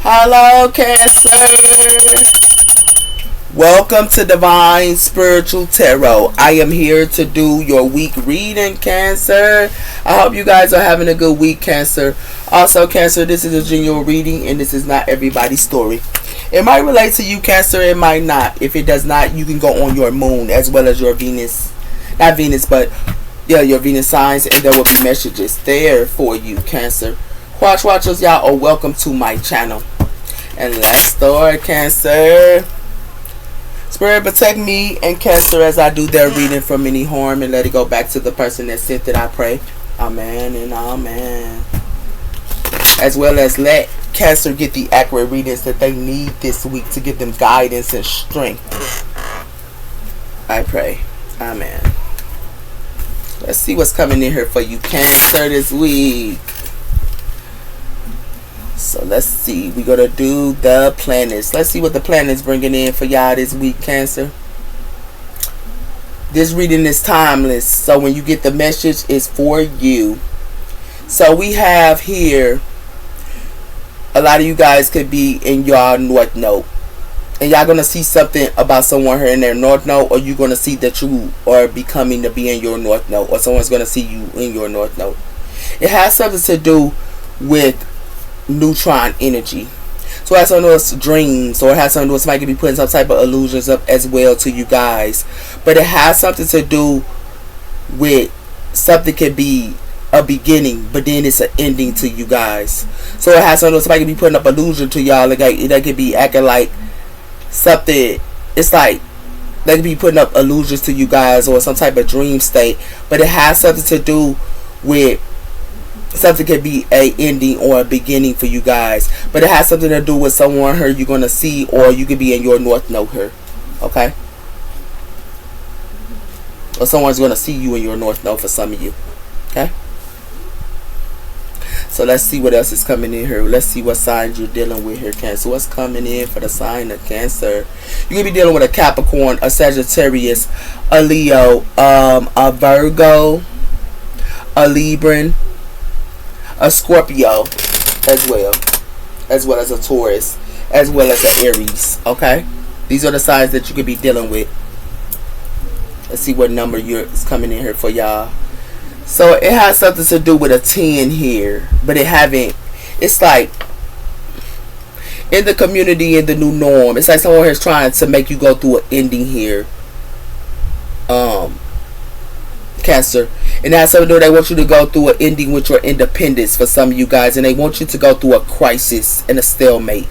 Hello, Cancer. Welcome to Divine Spiritual Tarot. I am here to do your week reading, Cancer. I hope you guys are having a good week, Cancer. Also, Cancer, this is a general reading and this is not everybody's story. It might relate to you, Cancer. It might not. If it does not, you can go on your moon as well as your Venus. Not Venus, but your Venus signs, and there will be messages there for you, Cancer. Watchers, y'all are welcome to my channel. And let's start, Cancer. Spirit, protect me and Cancer as I do their reading from any harm, and let it go back to the person that sent it, I pray. Amen and amen. As well as let Cancer get the accurate readings that they need this week to give them guidance and strength, I pray. Amen. Let's see what's coming in here for you, Cancer, this week. So let's see. We're going to do the planets. Let's see what the planets bringing in for y'all this week, Cancer. This reading is timeless. So when you get the message, it's for you. So we have here, a lot of you guys could be in your North Node. And y'all going to see something about someone here in their North Node. Or you're going to see that you are becoming to be in your North Node. Or someone's going to see you in your North Node. It has something to do with neutron energy. So it has something to do with dreams, or it has something to do with somebody could be putting some type of illusions up as well to you guys. But it has something to do with something could be a beginning, but then it's an ending to you guys. So it has something to do with somebody could be putting up illusion to y'all. Like they could be acting like something. It's like they could be putting up illusions to you guys, or some type of dream state. But it has something to do with something could be a ending or a beginning for you guys, but it has something to do with someone here you're gonna see, or you could be in your North Node here, okay? Or someone's gonna see you in your North Node for some of you, okay? So let's see what else is coming in here. Let's see what signs you're dealing with here, Cancer. What's coming in for the sign of Cancer? You could be dealing with a Capricorn, a Sagittarius, a Leo, a Virgo, a Libran, a Scorpio as well as a Taurus, as well as an Aries, okay? These are the signs that you could be dealing with. Let's see what number is coming in here for y'all. So it has something to do with a 10 here, but it's like in the community, in the new norm. It's like someone is trying to make you go through an ending here, Cancer. And that's something they want you to go through an ending with your independence for some of you guys. And they want you to go through a crisis and a stalemate.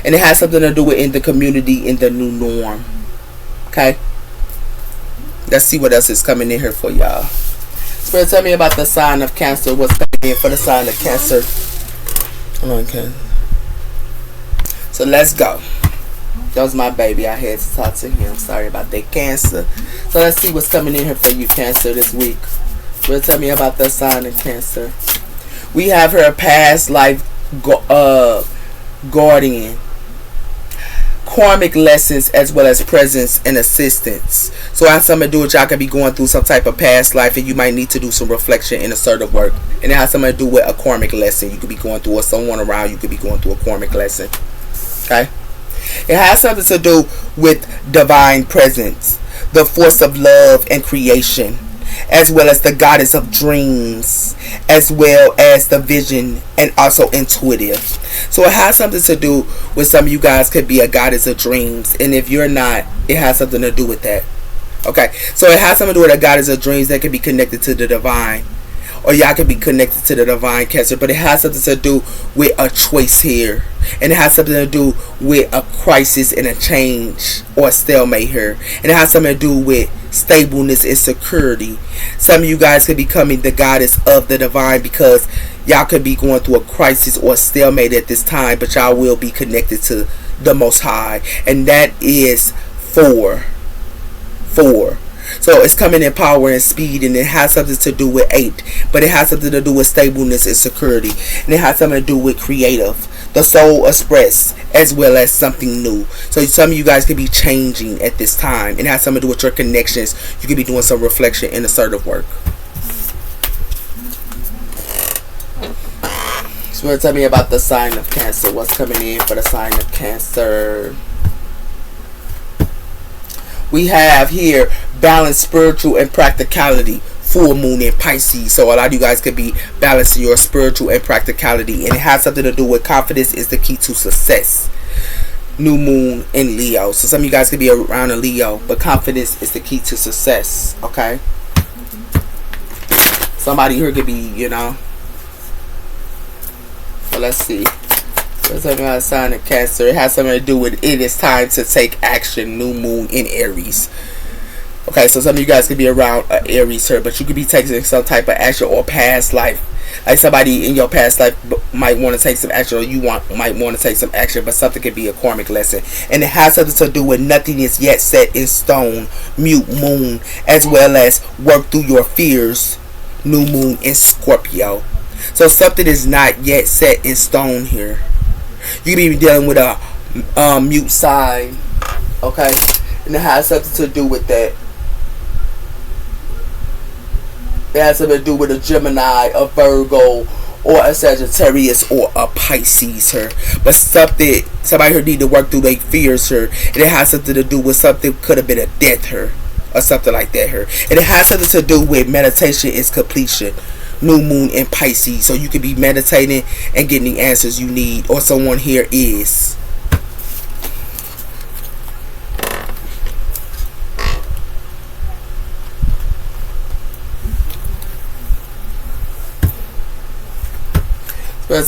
And it has something to do with in the community, in the new norm. Okay? Let's see what else is coming in here for y'all. Spirit, tell me about the sign of Cancer. What's coming in for the sign of Cancer? Hold on, Cancer. So let's go. That was my baby. I had to talk to him. Sorry about that, Cancer. So let's see what's coming in here for you, Cancer, this week. Will tell me about the sign of Cancer. We have her past life guardian, karmic lessons, as well as presence and assistance. So it has something to do with y'all could be going through some type of past life, and you might need to do some reflection and assertive work. And it has something to do with a karmic lesson you could be going through, or someone around you could be going through a karmic lesson. Okay? It has something to do with divine presence, the force of love and creation, as well as the goddess of dreams, as well as the vision, and also intuitive. So it has something to do with some of you guys could be a goddess of dreams, and if you're not, it has something to do with that. Okay, so it has something to do with a goddess of dreams that can be connected to the divine, or y'all could be connected to the divine, Cancer. But it has something to do with a choice here, and it has something to do with a crisis and a change, or a stalemate here. And it has something to do with stableness and security. Some of you guys could be becoming the goddess of the divine, because y'all could be going through a crisis or a stalemate at this time, but y'all will be connected to the Most High, and that is 4. So it's coming in power and speed, and it has something to do with 8, but it has something to do with stableness and security, and it has something to do with creative, the soul express, as well as something new. So some of you guys could be changing at this time, and it has something to do with your connections. You could be doing some reflection and assertive work. So tell me about the sign of Cancer. What's coming in for the sign of Cancer? We have here balance, spiritual, and practicality. Full moon in Pisces. So a lot of you guys could be balancing your spiritual and practicality. And it has something to do with confidence is the key to success. New moon in Leo. So some of you guys could be around a Leo. But confidence is the key to success. Okay? Somebody here could be, you know. So let's see. So talking about a sign of Cancer. It has something to do with it is time to take action. New moon in Aries. Okay, so some of you guys could be around Aries here, but you could be taking some type of action or past life. Like somebody in your past life might want to take some action, or you might want to take some action, but something could be a karmic lesson. And it has something to do with nothing is yet set in stone, mute moon, as well as work through your fears, new moon in Scorpio. So something is not yet set in stone here. You could be dealing with a mute sign, okay? And it has something to do with that. It has something to do with a Gemini, a Virgo, or a Sagittarius, or a Pisces here. But somebody here need to work through their fears here. And it has something to do with something could have been a death here. Or something like that here. And it has something to do with meditation is completion. New moon in Pisces. So you could be meditating and getting the answers you need. Or someone here is.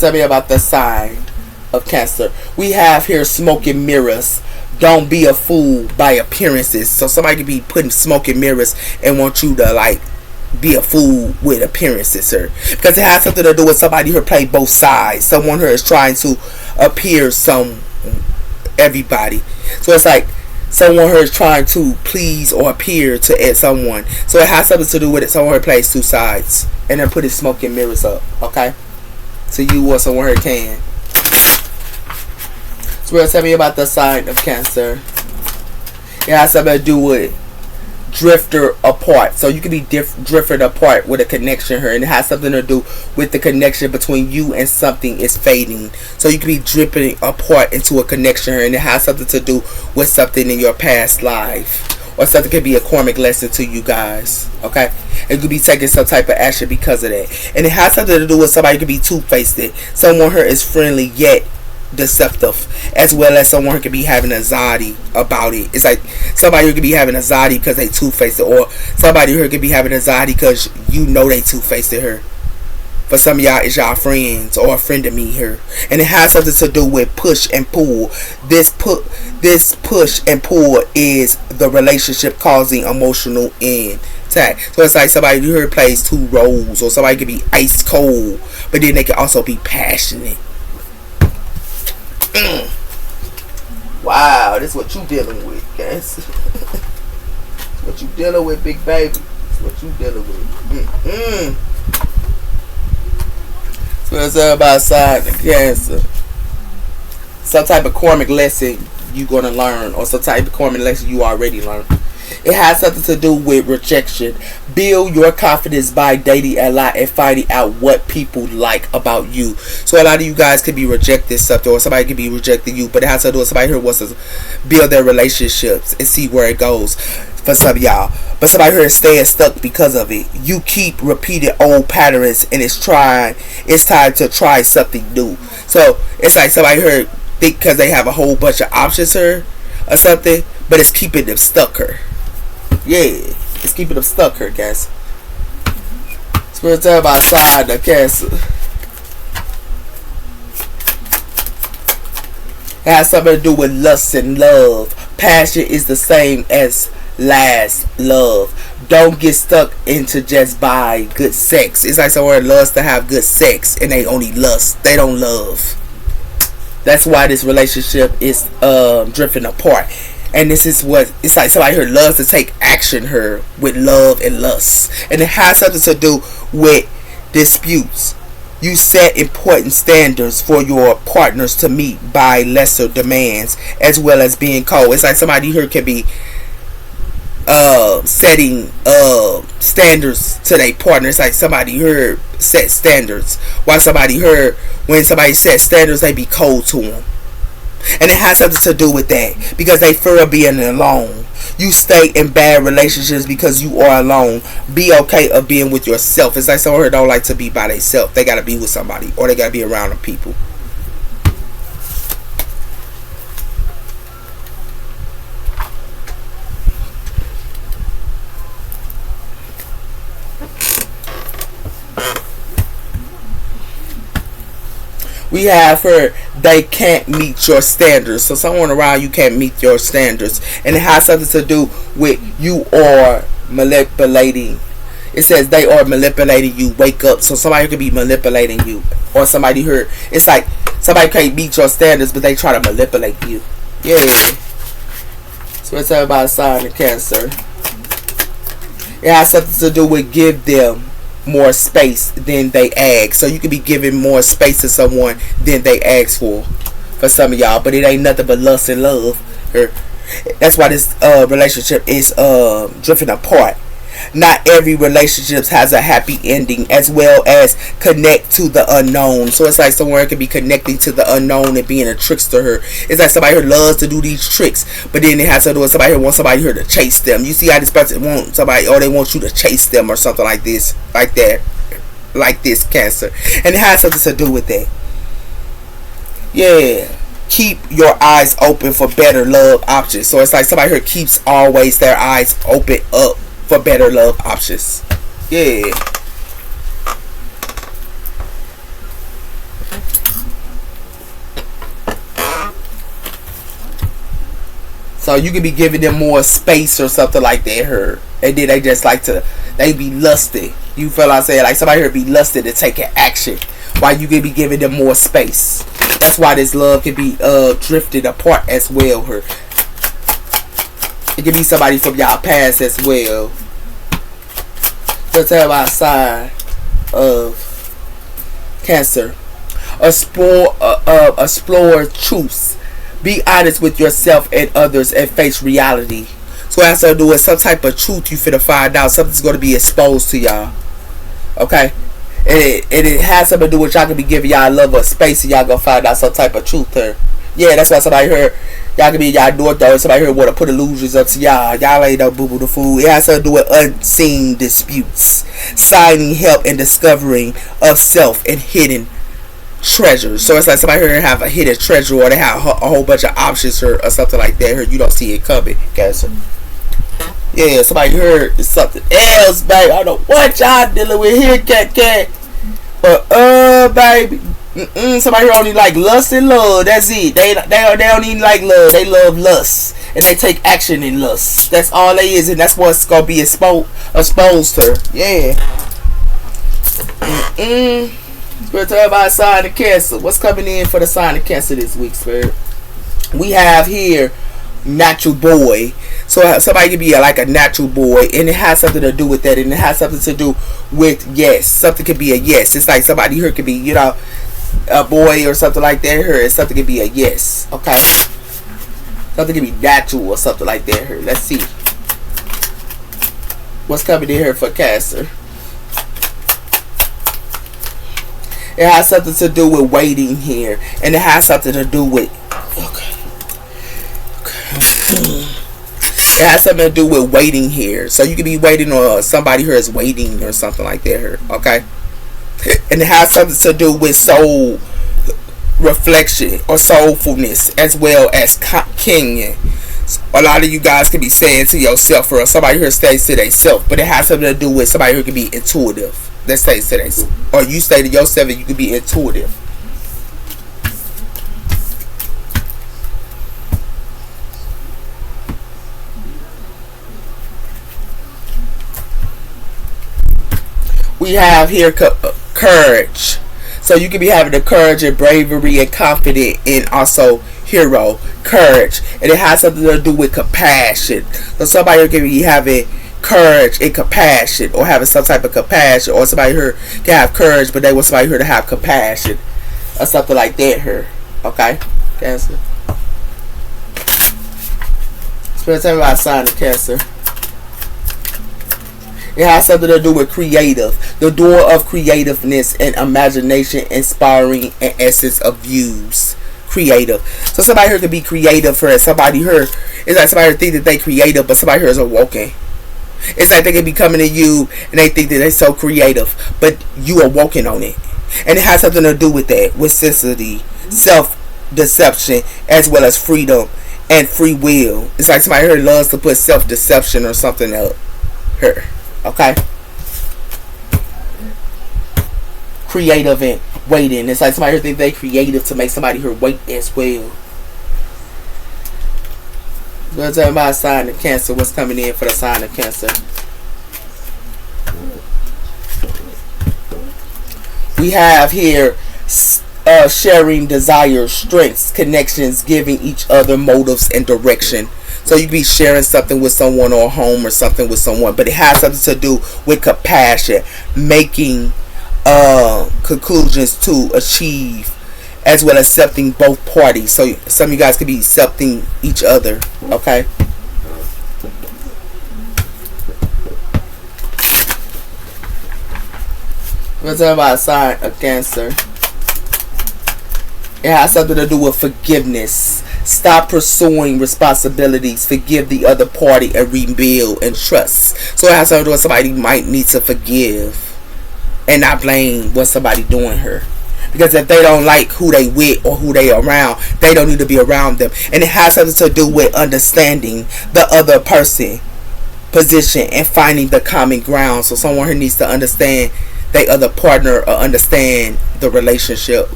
Tell me about the sign of Cancer. We have here smoke and mirrors. Don't be a fool by appearances. So somebody could be putting smoke and mirrors and want you to like be a fool with appearances, sir. Because it has something to do with somebody who play both sides. Someone who is trying to appear everybody. So it's like someone who is trying to please or appear to someone. So it has something to do with it. Someone who plays two sides and they're putting smoke and mirrors up. Okay. So you or someone who can. So tell me about the sign of Cancer. It has something to do with drifter apart. So you can be drifted apart with a connection here. And it has something to do with the connection between you and something is fading. So you can be drifting apart into a connection here. And it has something to do with something in your past life. Or something could be a karmic lesson to you guys. Okay? It could be taking some type of action because of that. And it has something to do with somebody could be two-faced. Someone here is friendly yet deceptive. As well as someone who could be having anxiety about it. It's like somebody who could be having anxiety because they two-faced. Or somebody who could be having anxiety because you know they two-faced her. For some of y'all, it's y'all friends or a friend of me here. And it has something to do with push and pull. This push and pull is the relationship causing emotional impact. So it's like somebody here plays two roles. Or somebody could be ice cold. But then they can also be passionate. Wow, this is what you dealing with, guys. What you dealing with, big baby. This is what you dealing with. So it's about sign of Cancer. Some type of karmic lesson you're going to learn. Or some type of karmic lesson you already learned. It has something to do with rejection. Build your confidence by dating a lot and finding out what people like about you. So a lot of you guys could be rejected something. Or somebody could be rejecting you. But it has to do with somebody who wants to build their relationships and see where it goes. For some of y'all. But somebody here is staying stuck because of it. You keep repeating old patterns and it's time to try something new. So it's like somebody here think because they have a whole bunch of options here or something, but it's keeping them stuck here. Yeah, it's keeping them stuck here, guys. So we're talking about sign of Cancer. It has something to do with lust and love. Passion is the same as last love. Don't get stuck into just buy good sex. It's like someone loves to have good sex and they only lust. They don't love. That's why this relationship is drifting apart. And this is what it's like somebody here loves to take action here with love and lust. And it has something to do with disputes. You set important standards for your partners to meet by lesser demands as well as being cold. It's like somebody here can be setting standards to their partner. It's like somebody heard set standards. While somebody heard when somebody set standards, they be cold to them. And it has something to do with that. Because they fear being alone. You stay in bad relationships because you are alone. Be okay of being with yourself. It's like someone who don't like to be by themselves. They gotta be with somebody. Or they gotta be around the people. We have her, they can't meet your standards. So someone around you can't meet your standards. And it has something to do with you are manipulating. It says they are manipulating you. Wake up. So somebody could be manipulating you. Or somebody heard. It's like somebody can't meet your standards, but they try to manipulate you. Yeah. So let's talk about a sign of Cancer. It has something to do with give them more space than they ask. So you could be giving more space to someone than they ask for some of y'all. But it ain't nothing but lust and love. That's why this relationship is drifting apart. Not every relationship has a happy ending, as well as connect to the unknown. So it's like someone could be connecting to the unknown and being a trickster. Her, it's like somebody here loves to do these tricks, but then it has to do with somebody here wants somebody here to chase them. You see how this person wants somebody, or they want you to chase them, or something like this, like that, like this, Cancer, and it has something to do with that. Yeah. Keep your eyes open for better love options. So it's like somebody here keeps always their eyes open up for better love options. Yeah. So you can be giving them more space or something like that here. And then they just like to, they be lusty. You feel like I said, like somebody here be lusty to take an action. While you can be giving them more space. That's why this love can be drifted apart as well here. It can be somebody from y'all past as well. So tell about sign of Cancer. Explore truths. Be honest with yourself and others and face reality. So it has to do with some type of truth you finna find out. Something's going to be exposed to y'all. Okay? And it has something to do with y'all can be giving y'all love or space and y'all gonna find out some type of truth there. Yeah, that's why somebody heard y'all can be y'all door though. Somebody here want to put illusions up to y'all. Y'all ain't no boo boo the fool. It has something to do with unseen disputes, signing help and discovering of self and hidden treasures. So it's like somebody here have a hidden treasure, or they have a whole bunch of options or something like that. Here you don't see it coming, Cancer. Yeah, somebody heard something else, baby. I don't know what y'all dealing with here, cat. But baby, somebody here only like lust and love. That's it. They don't even like love. They love lust, and they take action in lust. That's all they is, and that's what's gonna be exposed to her. Yeah. We're talking about sign of Cancer. What's coming in for the sign of Cancer this week, Spirit? We have here natural boy. So somebody could be like a natural boy, and it has something to do with that, and it has something to do with yes. Something could be a yes. It's like somebody here could be, you know, a boy or something like that. Here, something could be a yes. Okay, something could be natural or something like that. Here, let's see what's coming in here for Cancer. It has something to do with waiting here, and it has something to do with It has something to do with waiting here. So you could be waiting, or somebody here is waiting or something like that here. Okay? And it has something to do with soul reflection or soulfulness, as well as king. A lot of you guys could be saying to yourself, or somebody here stays to themselves, but it has something to do with somebody who could be intuitive. That stays to themselves. Or you stay to yourself and you could be intuitive. We have here courage. So you can be having the courage and bravery and confident, and also hero, courage. And it has something to do with compassion. So somebody can be having courage and compassion, or having some type of compassion, or somebody here can have courage but they want somebody here to have compassion or something like that here. Okay? Cancer. Let's tell me about sign of Cancer. It has something to do with creative. The door of creativeness and imagination, inspiring and essence of views. Creative. So somebody here could be creative for somebody here. It's like somebody here think that they creative, but somebody here is awoken. It's like they can be coming to you and they think that they're so creative, but you are woken on it. And it has something to do with that, with sensitivity, self-deception, as well as freedom and free will. It's like somebody here loves to put self-deception or something up here. Okay? Creative and waiting. It's like somebody here think they creative to make somebody here wait as well. Let's talk about sign of Cancer. What's coming in for the sign of Cancer? We have here sharing desires, strengths, connections, giving each other motives and direction. So you be sharing something with someone or a home or something with someone, but it has something to do with compassion, making conclusions to achieve, as well as accepting both parties. So some of you guys could be accepting each other. Okay. We're talking about sign of Cancer. It has something to do with forgiveness. Stop pursuing responsibilities. Forgive the other party and rebuild and trust. So it has something to do with somebody might need to forgive and not blame what somebody doing her. Because if they don't like who they with or who they around, they don't need to be around them. And it has something to do with understanding the other person position and finding the common ground. So someone who needs to understand their other partner or understand the relationship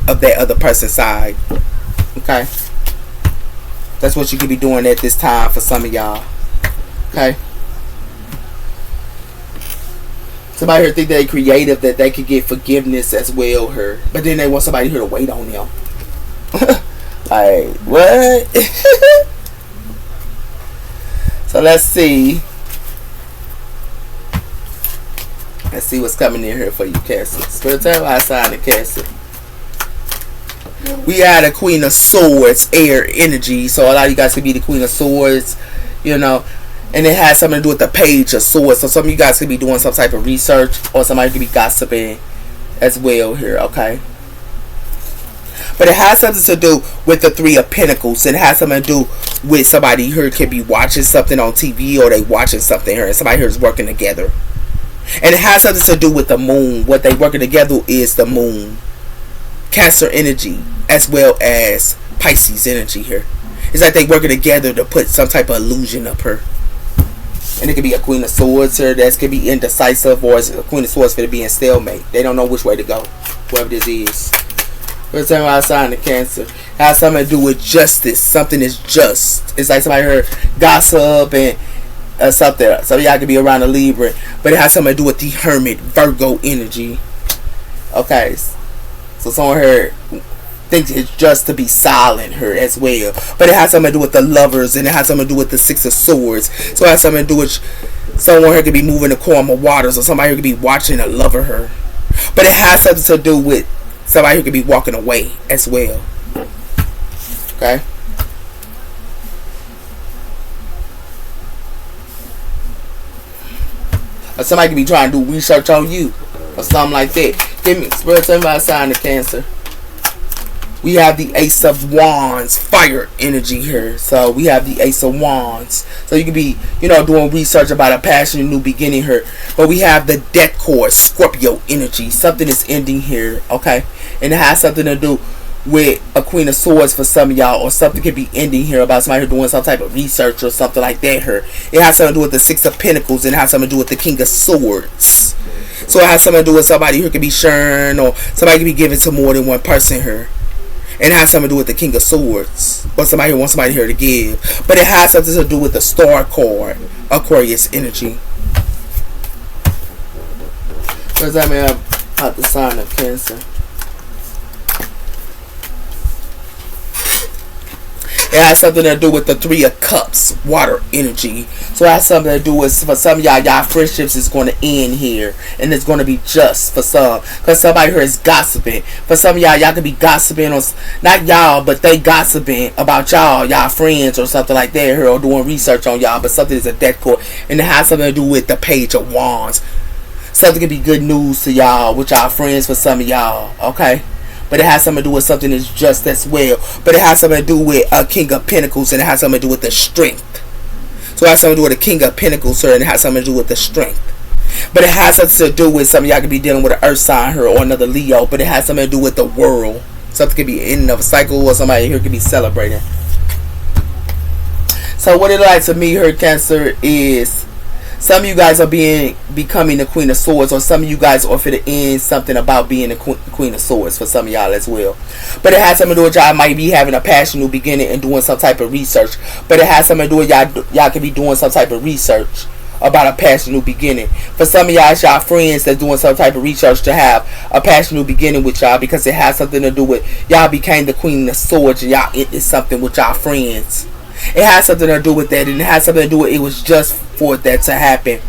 of that other person's side. Okay? That's what you could be doing at this time for some of y'all. Okay? Somebody here think they're creative, that they could get forgiveness as well here. But then they want somebody here to wait on them. Like, what? So let's see. Let's see what's coming in here for you, Cancer. Spirit, tell me sign of Cancer. We had a Queen of Swords, air energy. So a lot of you guys could be the Queen of Swords, you know. And it has something to do with the Page of Swords. So some of you guys could be doing some type of research, or somebody could be gossiping as well here, okay? But it has something to do with the Three of Pentacles. It has something to do with somebody here could be watching something on TV, or they watching something here, and somebody here is working together. And it has something to do with the moon. What they working together is the moon. Cancer energy, as well as Pisces energy here. It's like they working together to put some type of illusion up her. And it could be a Queen of Swords here that could be indecisive, or a Queen of Swords could be in stalemate. They don't know which way to go, whoever this is. We're talking about sign of Cancer. It has something to do with justice. Something is just. It's like somebody heard gossip and something. Some of y'all could be around a Libra, but it has something to do with the Hermit, Virgo energy. Okay, so someone heard thinks it's just to be silent here as well, but it has something to do with the Lovers, and it has something to do with the Six of Swords. So it has something to do with someone here could be moving the calm of waters, or somebody who could be watching a lover her. But it has something to do with somebody who could be walking away as well. Okay. Or somebody could be trying to do research on you, or something like that. Give me spirit, tell me about a sign of Cancer. We have the Ace of Wands, fire energy here. So we have the Ace of Wands. So you could be, doing research about a passionate new beginning here. But we have the Death Cord, Scorpio energy. Something is ending here, okay? And it has something to do with a Queen of Swords for some of y'all, or something could be ending here about somebody doing some type of research or something like that here. It has something to do with the Six of Pentacles, and it has something to do with the King of Swords. So it has something to do with somebody who could be sharing, or somebody could be giving to more than one person here. And it has something to do with the King of Swords, or somebody who wants somebody here to give. But it has something to do with the Star card, Aquarius energy. What does that mean about the sign of Cancer? It has something to do with the Three of Cups, water energy. So it has something to do with, for some of y'all friendships is going to end here. And it's going to be just for some. Because somebody here is gossiping. For some of y'all could be gossiping on, not y'all, but they gossiping about y'all friends or something like that here, or doing research on y'all. But something is a death court. And it has something to do with the Page of Wands. Something could be good news to y'all with y'all friends for some of y'all. Okay? But it has something to do with something that's just as well. But it has something to do with a King of Pentacles, and it has something to do with the strength. So it has something to do with the King of Pentacles, sir, and it has something to do with the strength. But it has something to do with some of y'all could be dealing with an Earth sign here or another Leo. But it has something to do with the world. Something could be in of a cycle, or somebody here could be celebrating. So what it like to me here, Cancer, is some of you guys are becoming the Queen of Swords, or some of you guys are for the end something about being the Queen of Swords for some of y'all as well. But it has something to do with y'all might be having a passion new beginning and doing some type of research. But it has something to do with y'all could be doing some type of research about a passion new beginning. For some of y'all friends that's doing some type of research to have a passion new beginning with y'all, because it has something to do with y'all became the Queen of Swords and y'all ended something with y'all friends. It has something to do with that, and it has something to do with it was just for that to happen.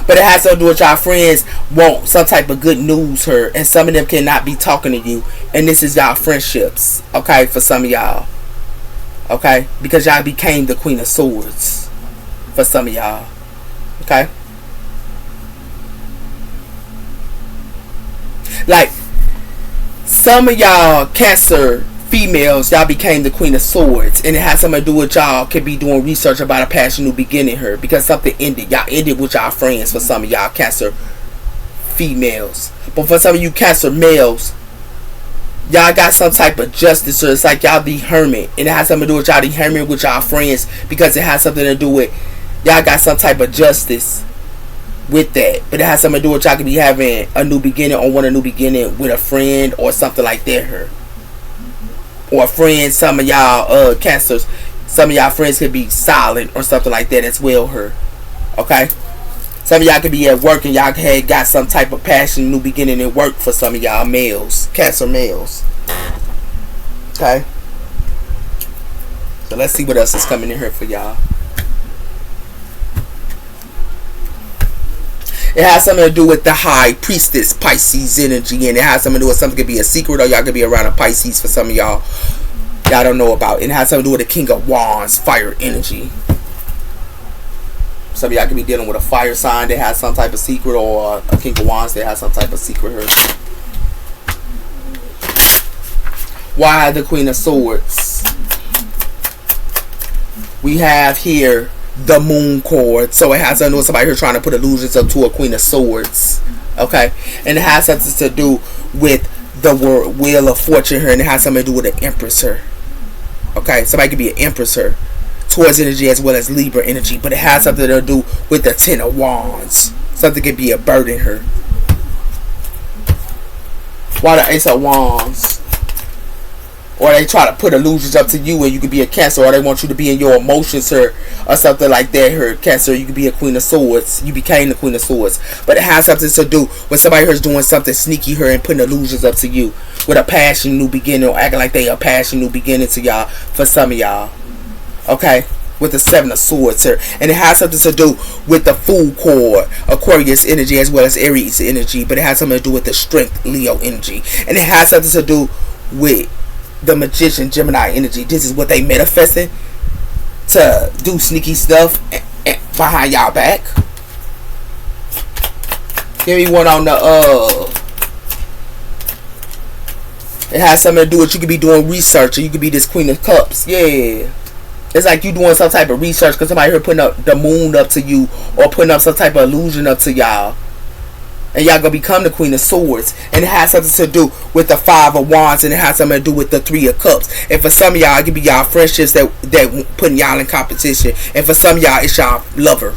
But it has something to do with y'all friends want some type of good news here, and some of them cannot be talking to you, and this is y'all friendships, okay, for some of y'all, okay, because y'all became the Queen of Swords for some of y'all, okay. Like some of y'all Cancer females, y'all became the Queen of Swords, and it has something to do with y'all could be doing research about a passion new beginning here, because something ended. Y'all ended with y'all friends for some of y'all Cancer females. But for some of you Cancer males, y'all got some type of justice, or it's like y'all the hermit, and it has something to do with y'all the hermit with y'all friends, because it has something to do with y'all got some type of justice with that. But it has something to do with y'all could be having a new beginning, or want a new beginning with a friend or something like that here. Or friends, some of y'all Cancers, some of y'all friends could be silent or something like that as well here. Okay? Some of y'all could be at work and y'all had got some type of passion, new beginning at work for some of y'all males, Cancer males. Okay? So let's see what else is coming in here for y'all. It has something to do with the High Priestess Pisces energy, and it has something to do with something could be a secret, or y'all could be around a Pisces for some of y'all don't know about. And it has something to do with the King of Wands, fire energy. Some of y'all could be dealing with a fire sign that has some type of secret, or a King of Wands that has some type of secret here. Why the Queen of Swords? We have here the Moon Cord. So it has something to do with somebody here trying to put illusions up to a Queen of Swords. Okay? And it has something to do with the Wheel of Fortune here. And it has something to do with the Empress here. Okay? Somebody could be an Empress here. Taurus energy as well as Libra energy. But it has something to do with the Ten of Wands. Something could be a burden here. Why the Ace of Wands? Or they try to put illusions up to you and you could be a Cancer, or they want you to be in your emotions or something like that here, Cancer. You could be a Queen of Swords. You became the Queen of Swords. But it has something to do with somebody here is doing something sneaky here and putting illusions up to you with a passion new beginning, or acting like they a passion new beginning to y'all for some of y'all. Okay? With the Seven of Swords here. And it has something to do with the Fool Cord, Aquarius energy as well as Aries energy. But it has something to do with the Strength, Leo energy. And it has something to do with the Magician, Gemini energy. This is what they manifesting to do sneaky stuff behind y'all back. Give me one on the it has something to do with you could be doing research, or you could be this Queen of Cups. Yeah. It's like you doing some type of research because somebody here putting up the moon up to you, or putting up some type of illusion up to y'all. And y'all gonna become the Queen of Swords. And it has something to do with the Five of Wands. And it has something to do with the Three of Cups. And for some of y'all, it could be y'all friendships that putting y'all in competition. And for some of y'all, it's y'all lover.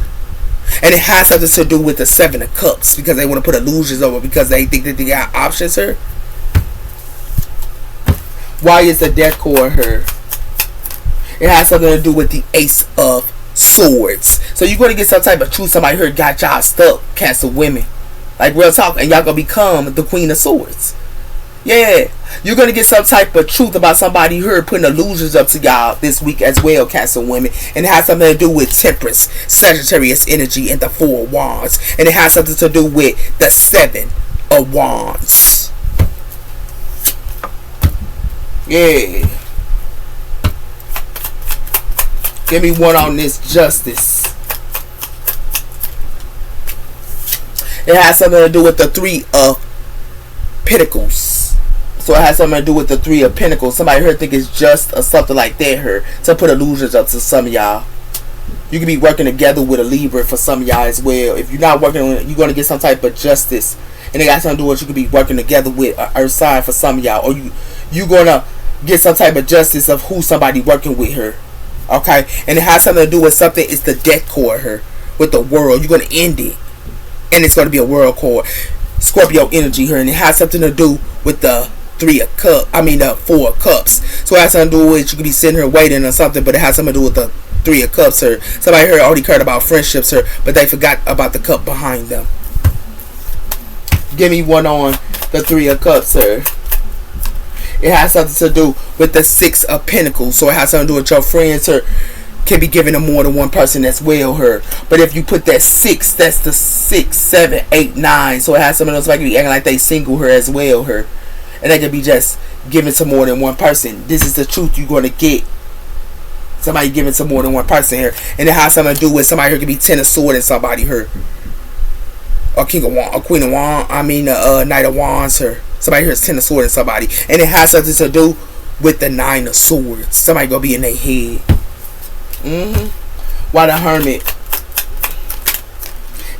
And it has something to do with the Seven of Cups, because they want to put illusions over, because they think that they got options here. Why is the Death Cord here? It has something to do with the Ace of Swords. So you're going to get some type of truth. Somebody here got y'all stuck, Cancer women. Like real talk, and y'all gonna become the Queen of Swords. Yeah, you're gonna get some type of truth about somebody here putting illusions up to y'all this week as well, Cancer women, and it has something to do with Temperance, Sagittarius energy, and the Four of Wands, and it has something to do with the Seven of Wands. Yeah, give me one on this Justice. It has something to do with the Three of Pentacles. So it has something to do with the Three of Pentacles. Somebody here think it's just or something like that here to put illusions up to some of y'all. You could be working together with a Libra for some of y'all as well. If you're not working on it, you're going to get some type of justice. And it got something to do with you could be working together with an Earth sign for some of y'all. Or you're going to get some type of justice of who somebody working with her. Okay? And it has something to do with something. It's the death cord here with the world. You're going to end it. And it's going to be a world cord. Scorpio energy here. And it has something to do with the the Four of Cups. So it has something to do with you could be sitting here waiting or something, but it has something to do with the Three of Cups here. Somebody here already cared about friendships here, but they forgot about the cup behind them. Give me one on the Three of Cups here. It has something to do with the Six of Pentacles. So it has something to do with your friends here. Can be given to more than one person as well here. But if you put that 6, that's the 6, 7, 8, 9. So it has something else like be acting like they single here as well here. And they can be just given to more than one person. This is the truth you're going to get. Somebody giving to more than one person here. And it has something to do with somebody here could be Ten of Swords and somebody here. Or King of Wands, or Queen of Wands. Knight of Wands here. Somebody here is Ten of Swords and somebody. And it has something to do with the Nine of Swords. Somebody going to be in their head. Why the Hermit?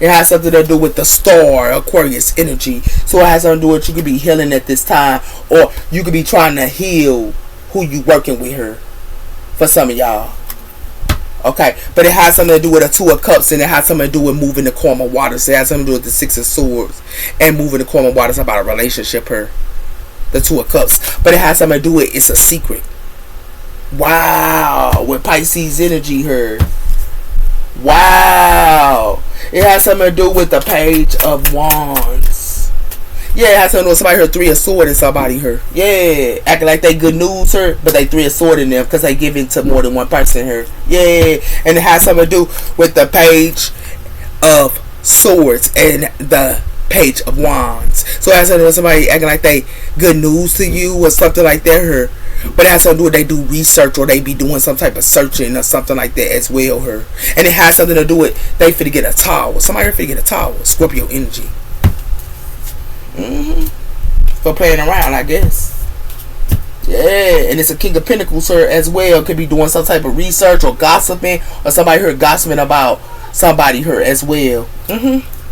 It has something to do with the Star, Aquarius energy. So it has something to do with you could be healing at this time, or you could be trying to heal who you working with her. For some of y'all, okay, but it has something to do with the Two of Cups, and it has something to do with moving the karma waters. It has something to do with the Six of Swords and moving the karma waters about a relationship here. The Two of Cups, but it has something to do with it's a secret. Wow, with Pisces energy here. Wow. It has something to do with the Page of Wands. Yeah, it has something to do with somebody here, Three of Swords and somebody here. Yeah, acting like they good news here, but they Three of Swords in them because they give it to more than one person here. Yeah, and it has something to do with the Page of Swords and the Page of Wands. So it has something to do with somebody acting like they good news to you or something like that here. But it has something to do with they do research or they be doing some type of searching or something like that as well here. And it has something to do with they finna get a tower. Somebody here finna get a tower. Scorpio energy. For playing around, I guess. Yeah, and it's a King of Pentacles here as well. Could be doing some type of research or gossiping, or somebody here gossiping about somebody here as well.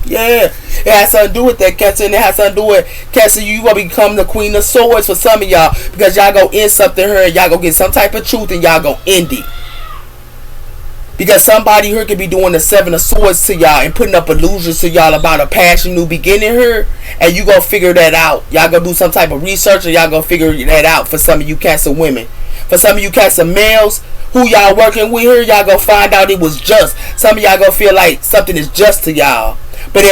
Yeah, it has something to do with that, Cancer, and it has something to do with Cancer. You gonna become the Queen of Swords for some of y'all because y'all go end something here and y'all go get some type of truth and y'all go end it. Because somebody here could be doing the Seven of Swords to y'all and putting up illusions to y'all about a passion new beginning here, and you gonna figure that out. Y'all gonna do some type of research and y'all gonna figure that out for some of you Cancer women. For some of you Cancer males, who y'all working with here, y'all gonna find out it was just. Some of y'all gonna feel like something is just to y'all. But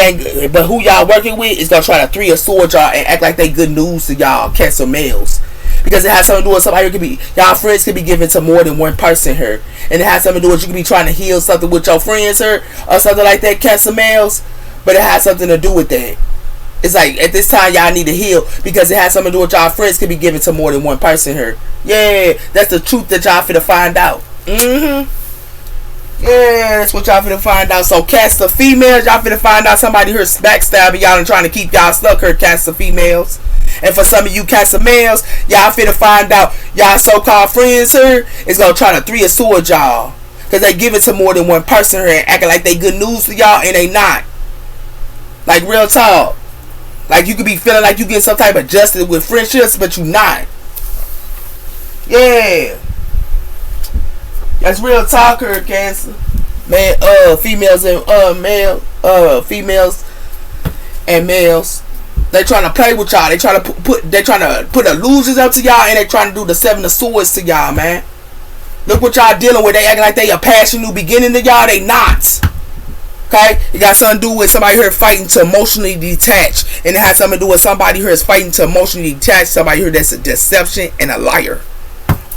who y'all working with is gonna try to Three of Swords y'all and act like they good news to y'all Cancer males. Because it has something to do with somebody who could be, y'all friends could be given to more than one person here. And it has something to do with you could be trying to heal something with your friends here or something like that, Cancer males. But it has something to do with that. It's like at this time y'all need to heal because it has something to do with y'all friends could be given to more than one person here. Yeah, that's the truth that y'all finna find out. Yeah, that's what y'all finna find out. So Cancer females, y'all finna find out somebody here backstabbing y'all and trying to keep y'all stuck here, Cancer females. And for some of you Cancer males, y'all finna find out y'all so-called friends here is gonna try to Three of Swords y'all. Because they give it to more than one person here and acting like they good news to y'all and they not. Like real talk. Like you could be feeling like you get some type of justice with friendships, but you not. Yeah. That's real talk here, Cancer. Man, females and females and males. They trying to play with y'all. They trying to put illusions up to y'all, and they trying to do the Seven of Swords to y'all, man. Look what y'all dealing with. They acting like they a passion new beginning to y'all. They not. Okay, it got something to do with somebody here fighting to emotionally detach, and it has something to do with somebody here is fighting to emotionally detach. Somebody here that's a deception and a liar.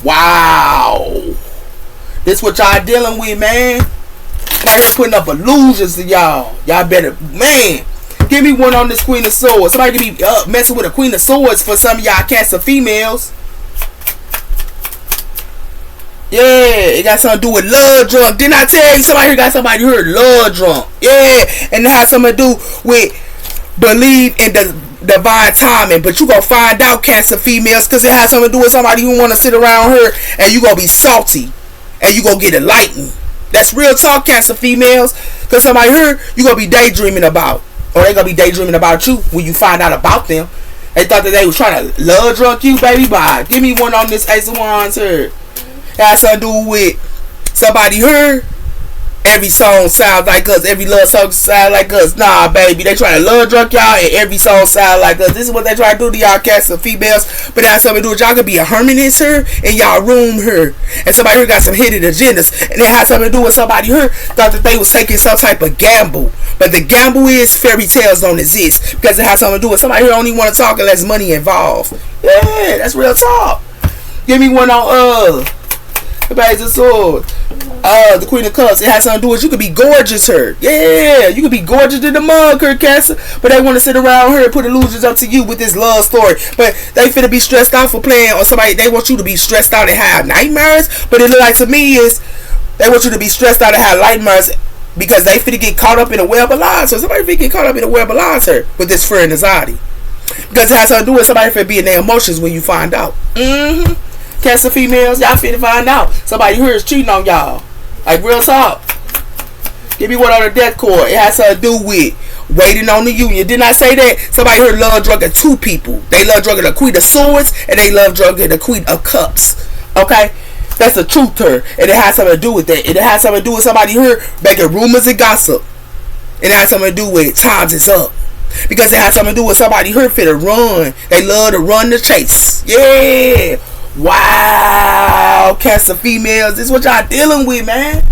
Wow, this what y'all dealing with, man. Somebody here putting up illusions to y'all. Y'all better, man. Give me one on this Queen of Swords. Somebody could be messing with a Queen of Swords for some of y'all Cancer females. Yeah, it got something to do with love drunk. Didn't I tell you somebody here got somebody here love drunk? Yeah, and it has something to do with believe in the divine timing. But you gonna find out, Cancer females, because it has something to do with somebody who want to sit around her and you gonna be salty and you gonna get enlightened. That's real talk, Cancer females. Because somebody here you gonna be daydreaming about, or they gonna be daydreaming about you when you find out about them. They thought that they was trying to love drunk you, baby. Bye. Give me one on this Ace of Wands here. Has something to do with somebody here. Every song sounds like us. Every love song sounds like us. Nah, baby. They trying to love drunk y'all, and every song sounds like us. This is what they try to do to y'all Cancer females. But it has something to do with y'all could be a hermitess here in y'all room here. And somebody here got some hidden agendas. And it has something to do with somebody here thought that they was taking some type of gamble. But the gamble is fairy tales don't exist. Because it has something to do with somebody here only want to talk unless money involved. Yeah, that's real talk. Give me one on the Page of Swords. The Queen of Cups. It has something to do with you could be gorgeous her. Yeah, you could be gorgeous in the mug, her Cancer. But they want to sit around her and put illusions up to you with this love story. But they finna be stressed out for playing on somebody. They want you to be stressed out and have nightmares. But it look like to me is they want you to be stressed out and have nightmares because they finna get caught up in a web of lies. So somebody finna get caught up in a web of lies her with this fear and anxiety. Because it has something to do with somebody finna be in their emotions when you find out. Cancer females, y'all finna find out somebody here is cheating on y'all. Like real talk. Give me one on the death cord. It has something to do with waiting on the union. Didn't I say that? Somebody here love drugging two people. They love drugging the Queen of Swords and they love drugging the Queen of Cups. Okay? That's the truth here. And it has something to do with that. And it has something to do with somebody here making rumors and gossip. And it has something to do with times is up. Because it has something to do with somebody here finna run. They love to run the chase. Yeah. Wow, Cancer females, this is what y'all dealing with, man.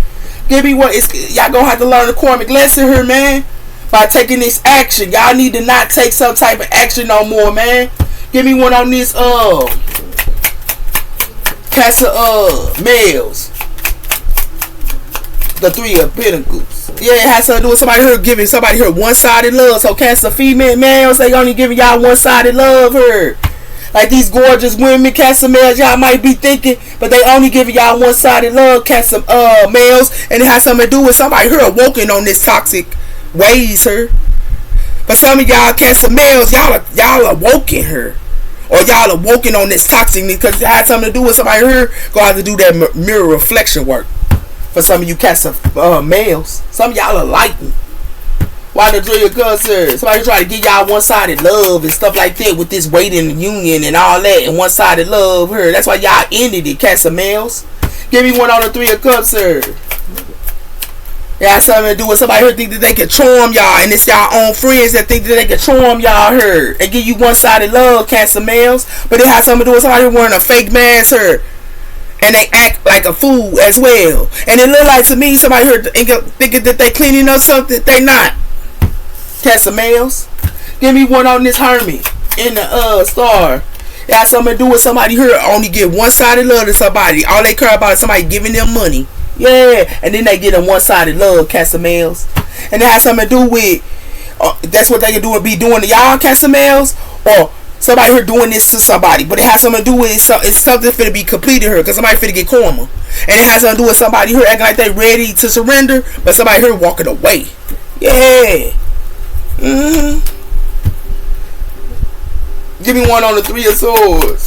Give me what y'all gonna have to learn the karmic lesson here, man. By taking this action, y'all need to not take some type of action no more, man. Give me one on this Cancer males. The Three of Pentacles. Yeah, it has something to do with somebody here giving somebody here one-sided love. So Cancer female males, they only giving y'all one-sided love here. Like these gorgeous women, Cancer males, y'all might be thinking, but they only giving y'all one-sided love, Cancer males, and it has something to do with somebody here awoken on this toxic ways here. But some of y'all Cancer males, y'all awoken her, or y'all awoken on this toxic because it has something to do with somebody here gonna have to do that mirror reflection work. For some of you Cancer males, some of y'all are lightened. Why the Three of Cups, sir? Somebody try to give y'all one-sided love and stuff like that with this waiting union and all that and one-sided love here. That's why y'all ended it, Cancer males. Give me one on the Three of Cups, sir. It has something to do with somebody here think that they can charm y'all, and it's y'all own friends that think that they can charm y'all here and give you one-sided love, Cancer males. But it has something to do with somebody wearing a fake mask here. And they act like a fool as well. And it look like to me somebody here thinking that they cleaning up something they not. Cancer males, give me one on this Hermit in the star. It has something to do with somebody here only give one-sided love to somebody. All they care about is somebody giving them money. Yeah, and then they get them one-sided love, Cancer males. And it has something to do with that's what they can do and be doing to y'all, Cancer males, or somebody here doing this to somebody. But it has something to do with it's something finna be completed here because somebody finna get karma. And it has something to do with somebody here acting like they ready to surrender, but somebody here walking away. Yeah. Give me one on the Three of Swords.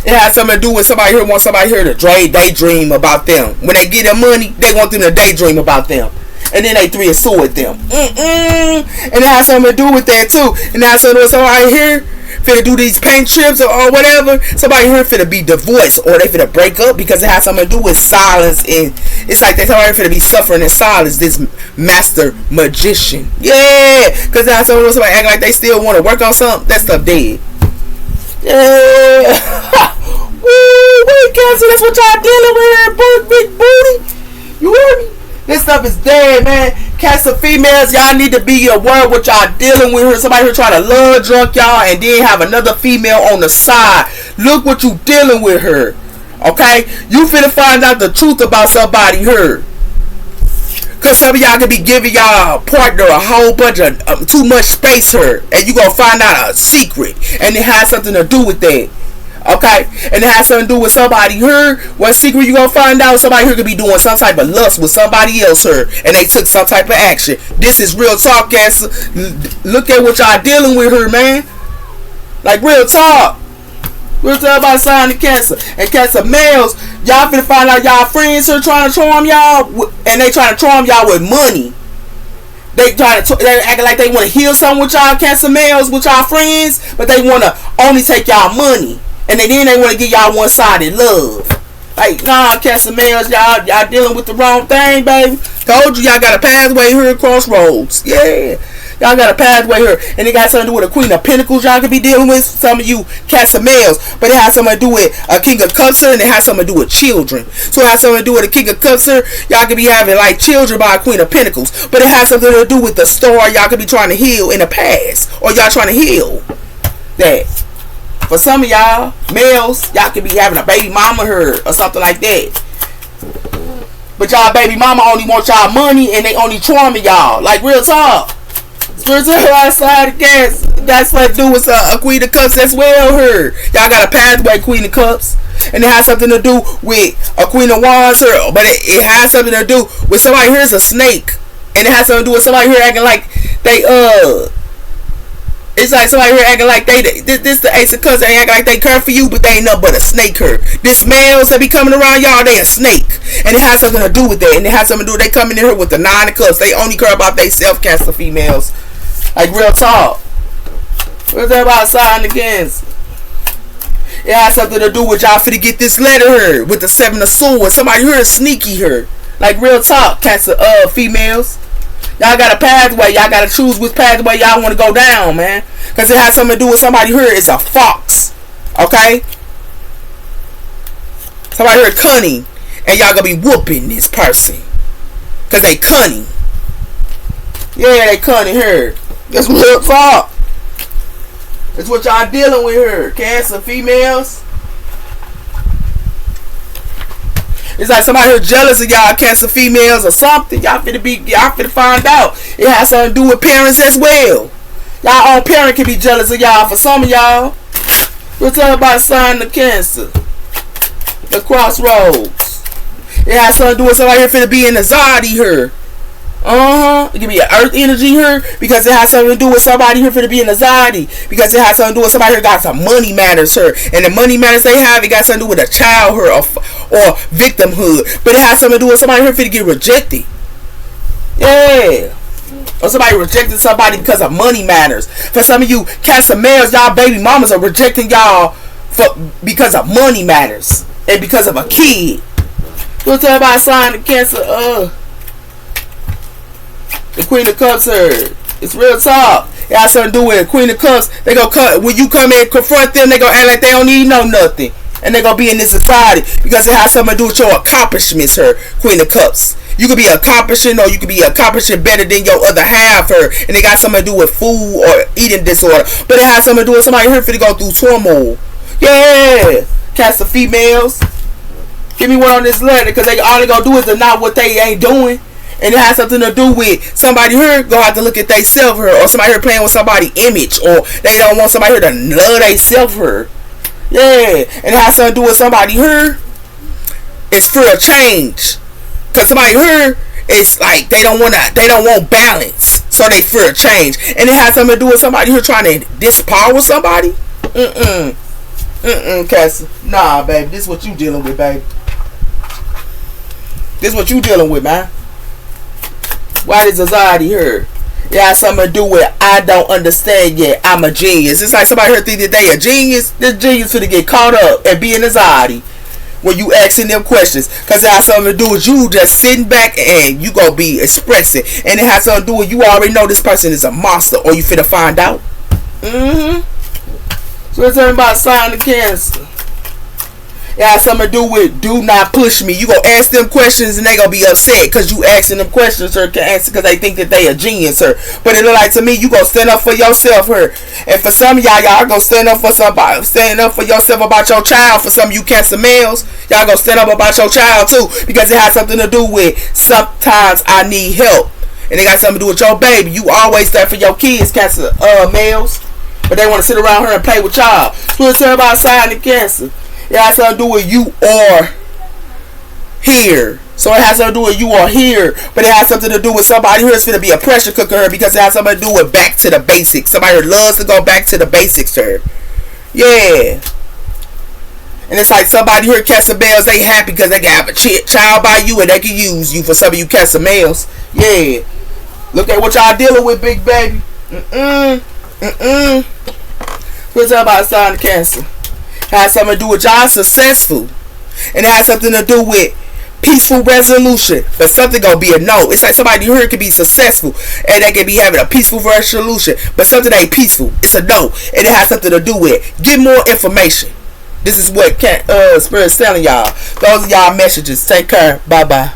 It has something to do with somebody here wants somebody here to daydream about them. When they get their money, they want them to daydream about them. And then they Three of Swords them. And it has something to do with that too. And it has something to do with somebody here finna do these paint trips or whatever. Somebody here finna be divorced or they finna break up because it has something to do with silence. And it's like they somebody finna be suffering in silence. This master magician. Yeah. Because it has something to do with somebody acting like they still want to work on something. That stuff dead. Yeah. Woo, Cancer, that's what y'all dealing with here, big booty. You hear me? This love is dead, man. Cancer females, y'all need to be aware what y'all dealing with her. Somebody here trying to love drunk y'all and then have another female on the side. Look what you dealing with her. Okay? You finna find out the truth about somebody here. Cause some of y'all could be giving y'all partner a whole bunch of too much space here. And you gonna find out a secret. And it has something to do with that. Okay? And it has something to do with somebody here. What secret you gonna find out? Somebody here could be doing some type of lust with somebody else here. And they took some type of action. This is real talk, Cancer. Look at what y'all dealing with her, man. Like real talk. We'll tell about sign of Cancer. And Cancer males, y'all finna find out y'all friends here trying to charm y'all, and they trying to charm y'all with money. They acting like they want to heal something with y'all Cancer males, with y'all friends, but they want to only take y'all money, and then they want to give y'all one-sided love. Like, nah, Cancer males, y'all dealing with the wrong thing, baby. Told you y'all got a pathway here at Crossroads. Yeah. Y'all got a pathway here. And it got something to do with a Queen of Pentacles y'all could be dealing with. Some of you Cancer males. But it has something to do with a King of Cups here. And it has something to do with children. So it has something to do with a King of Cups here. Y'all could be having like children by a Queen of Pentacles. But it has something to do with the star y'all could be trying to heal in the past. Or y'all trying to heal that. For some of y'all males, y'all could be having a baby mama here. Or something like that. But y'all baby mama only want y'all money. And they only charming y'all. Like real talk. Spiritual outside the gas. That's what to do with a Queen of Cups as well here. Y'all got a pathway Queen of Cups. And it has something to do with a Queen of Wands here. But it has something to do with somebody here's a snake. And it has something to do with somebody here acting like they it's like somebody here acting like this the Ace of Cups. They acting like they care for you, but they ain't nothing but a snake here. This males that be coming around y'all, they a snake. And it has something to do with that. And it has something to do with they coming in here with the 9 of Cups. They only care about they self-Cancer females. Like real talk. What's that about sign against? It has something to do with y'all finna get this letter here with the 7 of Swords. Somebody here is sneaky here. Like real talk, Cancer females. Y'all got a pathway. Y'all gotta choose which pathway y'all want to go down, man. Cause it has something to do with somebody here. It's a fox. Okay? Somebody here cunning. And y'all gonna be whooping this person. Cause they cunning. Yeah, they cunning here. That's real talk. That's what y'all dealing with here. Cancer females. It's like somebody here jealous of y'all Cancer females or something. Y'all finna find out. It has something to do with parents as well. Y'all own parent can be jealous of y'all. For some of y'all, we'll tell about sign of Cancer. The Crossroads. It has something to do with somebody here finna be in anxiety here. It can be an earth energy here because it has something to do with somebody here finna be in anxiety. Because it has something to do with somebody here got some money matters here. And the money matters they have, it got something to do with a child here or victimhood. But it has something to do with somebody here finna get rejected. Yeah. Or somebody rejecting somebody because of money matters. For some of you Cancer males, y'all baby mamas are rejecting y'all because of money matters. And because of a kid. We'll tell about sign of Cancer, the Queen of Cups here. It's real talk. It has something to do with Queen of Cups. They gonna cut when you come in and confront them. They gonna act like they don't need nothing, and they gonna be in this society because it has something to do with your accomplishments here. Queen of Cups. You could be accomplishing, or you could be accomplishing better than your other half here, and it got something to do with food or eating disorder. But it has something to do with somebody here finna go through turmoil. Yeah, Cancer females. Give me one on this letter because all they gonna do is deny what they ain't doing. And it has something to do with somebody here gonna have to look at they self here, or somebody here playing with somebody's image, or they don't want somebody here to love they self here. Yeah, and it has something to do with somebody here. It's fear of change, cause somebody here is like they don't want balance, so they fear of change. And it has something to do with somebody here trying to dispower somebody. Cassie. Nah, baby, this is what you dealing with, baby. This is what you dealing with, man. Why is anxiety here? It has something to do with I don't understand yet. I'm a genius. It's like somebody here think that they a genius. This genius finna get caught up and be in anxiety when you asking them questions. Because it has something to do with you just sitting back and you gonna be expressing. And it has something to do with you already know this person is a monster, or you finna find out. So we're talking about sign of Cancer. It has something to do with do not push me. You gonna ask them questions and they gonna be upset because you asking them questions, sir, because they think that they a genius, sir. But it look like to me you gonna stand up for yourself, her. And for some of y'all gonna stand up for somebody, stand up for yourself about your child. For some of you cancer males, y'all gonna stand up about your child too, because it has something to do with sometimes I need help. And it got something to do with your baby. You always stand for your kids, cancer males. But they want to sit around here and play with y'all. Let's talk about sign of cancer. It has something to do with you are here. So it has something to do with you are here. But it has something to do with somebody here is going to be a pressure cooker here, because it has something to do with back to the basics. Somebody who loves to go back to the basics here. Yeah. And it's like somebody here, cancer males, they happy because they can have a child by you and they can use you. For some of you cancer males. Yeah. Look at what y'all dealing with, big baby. We're talking about sign of cancer. It has something to do with y'all successful. And it has something to do with peaceful resolution. But something gonna be a no. It's like somebody here could be successful and they can be having a peaceful resolution, but something ain't peaceful. It's a no. And it has something to do with get more information. This is what Spirit's telling y'all. Those are y'all messages. Take care. Bye bye.